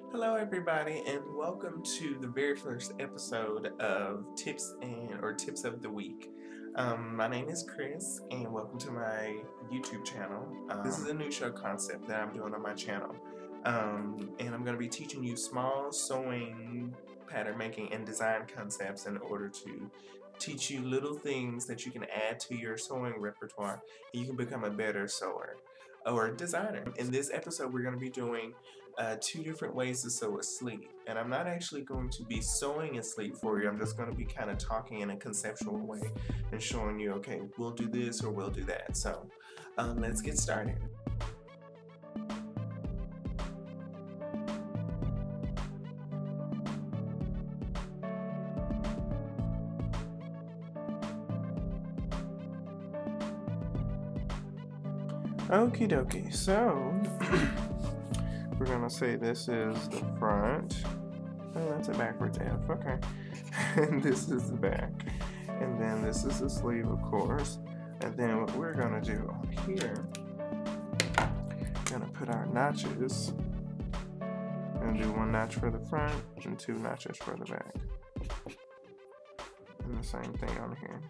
Hello, everybody, and welcome to the very first episode of Tips of the Week. My name is Chris, and welcome to my YouTube channel. This is a new show concept that I'm doing on my channel, and I'm going to be teaching you small sewing, pattern making, and design concepts in order to teach you little things that you can add to your sewing repertoire, and you can become a better sewer or designer. In this episode, we're going to be doing two different ways to sew a sleeve, and I'm not actually going to be sewing a sleeve for you. I'm just going to be kind of talking in a conceptual way and showing you, okay, we'll do this or we'll do that. So let's get started. Okie dokie, so we're gonna say this is the front. Oh, that's a backwards F, okay. And this is the back. And then this is the sleeve, of course. And then what we're gonna do on here, gonna put our notches and do one notch for the front and two notches for the back. And the same thing on here.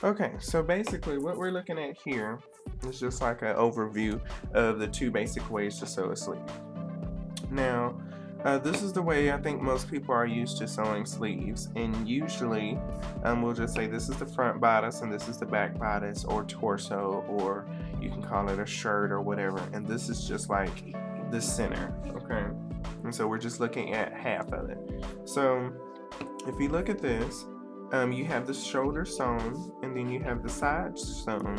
Okay, so basically what we're looking at here is just like an overview of the two basic ways to sew a sleeve. Now, this is the way I think most people are used to sewing sleeves, and usually we'll just say this is the front bodice and this is the back bodice or torso, or you can call it a shirt or whatever, and this is just like the center, okay? And so we're just looking at half of it. So if you look at this, you have the shoulder sewn, and then you have the sides sewn,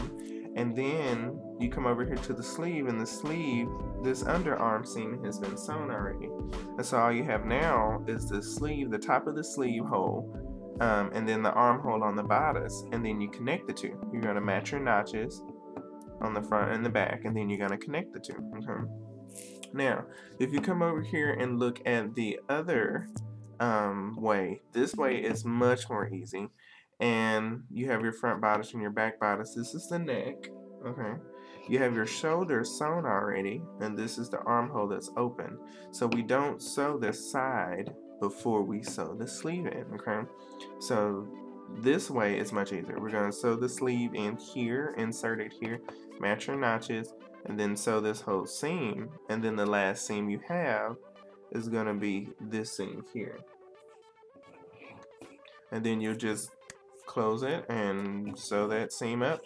and then you come over here to the sleeve, and the sleeve, this underarm seam has been sewn already. And so all you have now is the sleeve, the top of the sleeve hole, and then the armhole on the bodice, and then you connect the two. You're going to match your notches on the front and the back, and then you're going to connect the two. Okay? Now, if you come over here and look at the other way, this way is much more easy, and you have your front bodice and your back bodice. This is the neck, okay? You have your shoulders sewn already, and this is the armhole that's open. So we don't sew this side before we sew the sleeve in, okay? So this way is much easier. We're going to sew the sleeve in here, insert it here, match your notches, and then sew this whole seam, and then the last seam you have is going to be this seam here. And then you'll just close it and sew that seam up,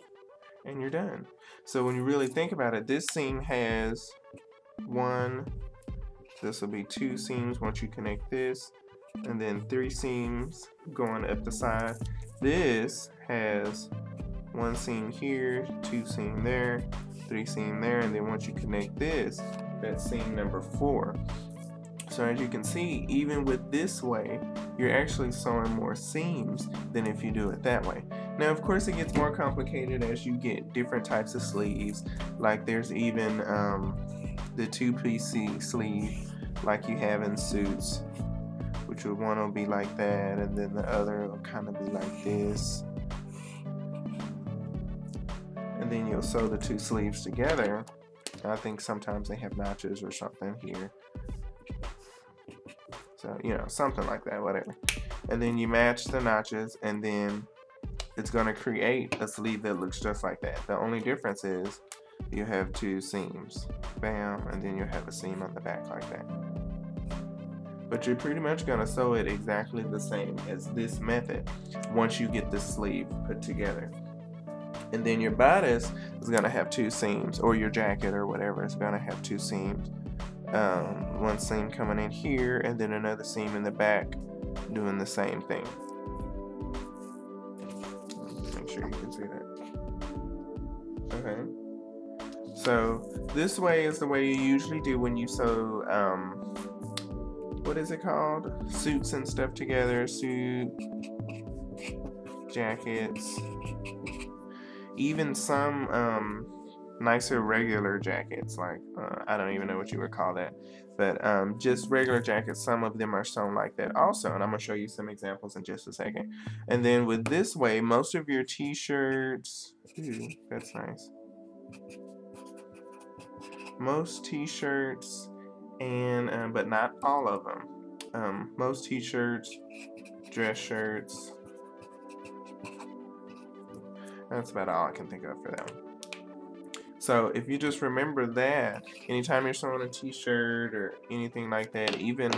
and you're done. So when you really think about it, this seam has one, this will be two seams once you connect this, and then three seams going up the side. This has one seam here, two seam there, three seam there, and then once you connect this, that's seam number 4. So as you can see, even with this way, you're actually sewing more seams than if you do it that way. Now, of course, it gets more complicated as you get different types of sleeves. Like there's even the two-piece sleeve like you have in suits, which one will be like that, and then the other will kind of be like this. And then you'll sew the two sleeves together. I think sometimes they have notches or something here. So, you know, something like that, whatever. And then you match the notches, and then it's going to create a sleeve that looks just like that. The only difference is you have two seams. Bam, and then you have a seam on the back like that. But you're pretty much going to sew it exactly the same as this method once you get the sleeve put together. And then your bodice is going to have two seams, or your jacket or whatever is going to have two seams. One seam coming in here, and then another seam in the back doing the same thing. Make sure you can see that. Okay. So this way is the way you usually do when you sew, what is it called? Suits and stuff together. Suit, jackets, even some nicer regular jackets, like I don't even know what you would call that. But just regular jackets, some of them are sewn like that also, and I'm going to show you some examples in just a second. And then with this way, most of your t-shirts, ooh, that's nice. Most t-shirts, and but not all of them. Most t-shirts, dress shirts, that's about all I can think of for that one. So if you just remember that, anytime you're sewing a t-shirt or anything like that, even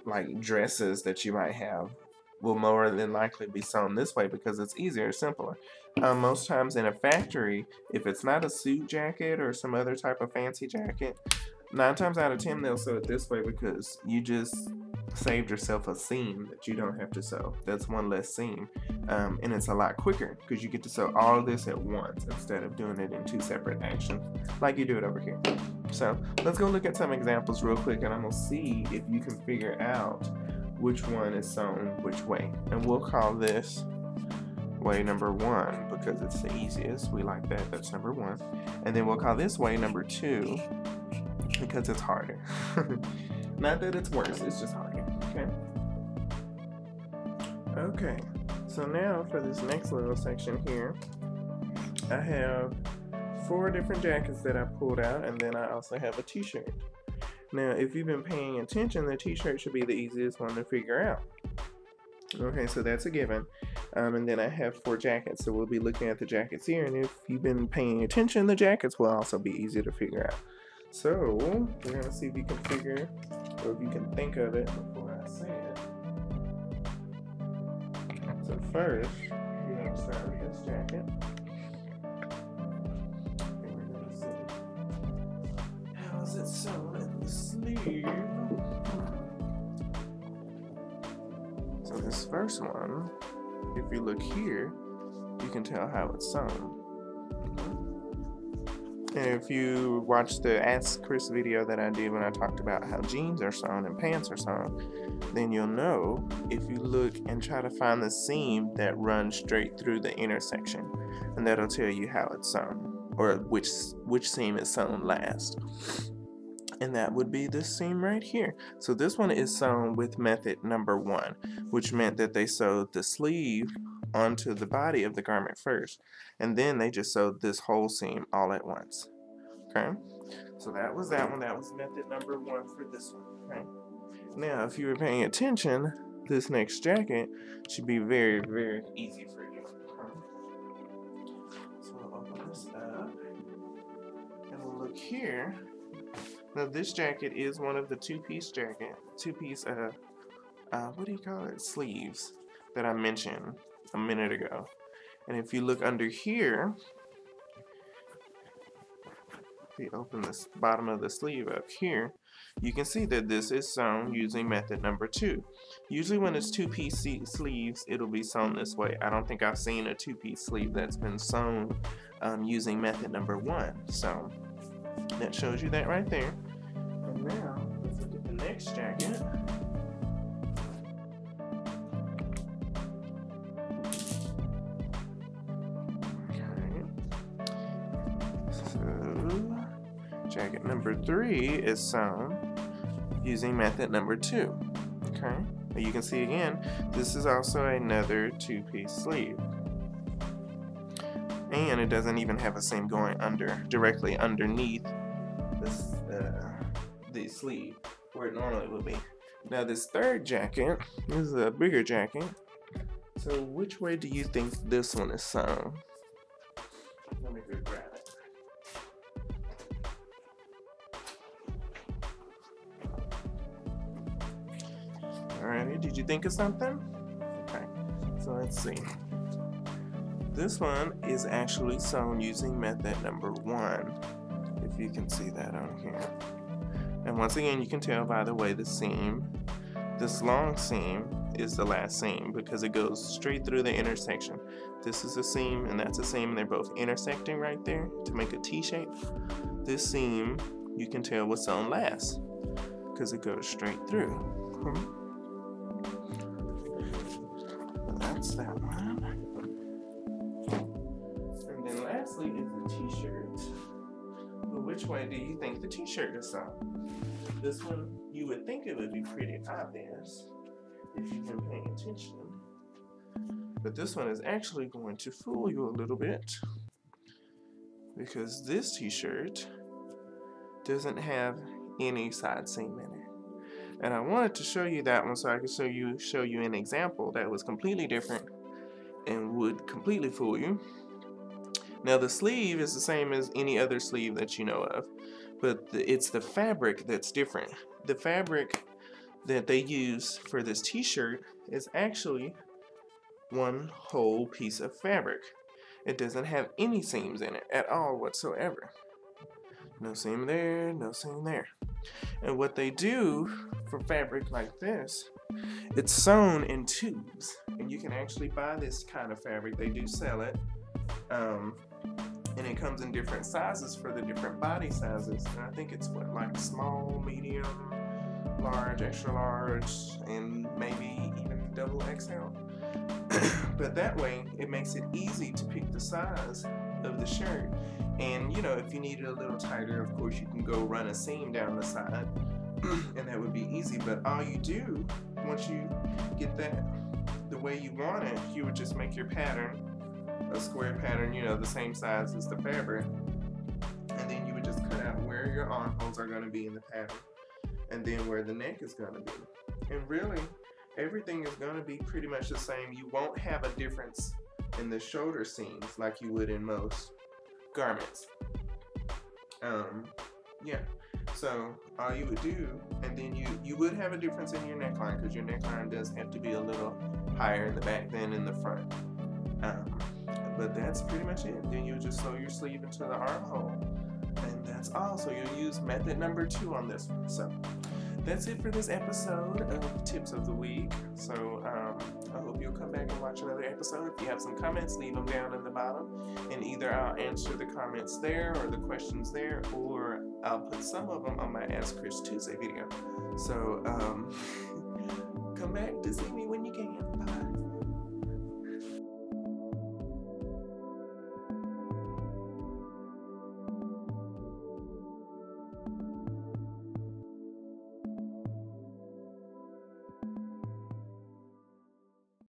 like dresses that you might have, will more than likely be sewn this way because it's easier, simpler. Most times in a factory, if it's not a suit jacket or some other type of fancy jacket, 9 times out of 10 they'll sew it this way because you just saved yourself a seam that you don't have to sew. That's one less seam, and it's a lot quicker because you get to sew all of this at once instead of doing it in 2 separate actions like you do it over here. So let's go look at some examples real quick, and I'm gonna see if you can figure out which one is sewn which way, and we'll call this way number 1 because it's the easiest. We like that. That's number 1, and then we'll call this way number 2 because it's harder. Not that it's worse, it's just harder. Okay, so now for this next little section here, I have 4 different jackets that I pulled out, and then I also have a t-shirt. Now if you've been paying attention, the t-shirt should be the easiest one to figure out. Okay, so that's a given. And then I have 4 jackets, so we'll be looking at the jackets here, and if you've been paying attention, the jackets will also be easy to figure out. So we're gonna see if you can figure, or if you can think of it before I say it. So first, we're gonna start with this jacket. And we're gonna see, how is it sewn in the sleeve? So this first one, if you look here, you can tell how it's sewn. And if you watch the Ask Chris video that I did when I talked about how jeans are sewn and pants are sewn, then you'll know if you look and try to find the seam that runs straight through the intersection, and that'll tell you how it's sewn, or which seam is sewn last. And that would be this seam right here. So this one is sewn with method number 1, which meant that they sewed the sleeve onto the body of the garment first, and then they just sewed this whole seam all at once. Okay, so that was that one. That was method number 1 for this one. Okay, now if you were paying attention, this next jacket should be very, very easy for you. Okay. So I'll open this up, and we'll look here. Now this jacket is one of the two-piece what do you call it, sleeves that I mentioned a minute ago. And if you look under here, if you open this bottom of the sleeve up here, you can see that this is sewn using method number 2. Usually when it's two-piece sleeves, it'll be sewn this way. I don't think I've seen a two-piece sleeve that's been sewn using method number 1. So that shows you that right there. And now let's look at the next jacket. Jacket number 3 is sewn using method number 2. Okay, you can see again, this is also another two-piece sleeve, and it doesn't even have a seam going directly underneath this the sleeve where it normally would be. Now this third jacket is a bigger jacket. So which way do you think this one is sewn? Let me go grab it. Alrighty, did you think of something? Okay, so let's see. This one is actually sewn using method number 1, if you can see that on here. And once again, you can tell by the way the seam, this long seam is the last seam because it goes straight through the intersection. This is a seam and that's a seam, and they're both intersecting right there to make a T shape. This seam, you can tell was sewn last because it goes straight through. That's that one. And then lastly is the t-shirt. Well, which way do you think the t-shirt is sewn? This one, you would think it would be pretty obvious if you've been paying attention. But this one is actually going to fool you a little bit, because this t-shirt doesn't have any side seam in it. And I wanted to show you that one so I could show you an example that was completely different and would completely fool you. Now the sleeve is the same as any other sleeve that you know of, but it's the fabric that's different. The fabric that they use for this t-shirt is actually one whole piece of fabric. It doesn't have any seams in it at all whatsoever. No seam there, no seam there. And what they do for fabric like this, it's sewn in tubes, and you can actually buy this kind of fabric. They do sell it, and it comes in different sizes for the different body sizes. And I think it's what, like small, medium, large, extra large, and maybe even double XL. But that way it makes it easy to pick the size of the shirt. And you know, if you need it a little tighter, of course you can go run a seam down the side and that would be easy. But all you do, once you get that the way you want it, you would just make your pattern a square pattern, you know, the same size as the fabric, and then you would just cut out where your armholes are going to be in the pattern, and then where the neck is going to be. And really, everything is going to be pretty much the same. You won't have a difference in the shoulder seams like you would in most garments. Yeah, so all you would do, and then you would have a difference in your neckline, because your neckline does have to be a little higher in the back than in the front. But that's pretty much it. Then you just sew your sleeve into the armhole, and that's all. So you'll use method number 2 on this one. So that's it for this episode of Tips of the Week. So I hope you'll come back and watch another episode. If you have some comments, leave them down in the bottom, and either I'll answer the comments there or the questions there, or I'll put some of them on my Ask Chris Tuesday video. So come back to see me when you can. Bye.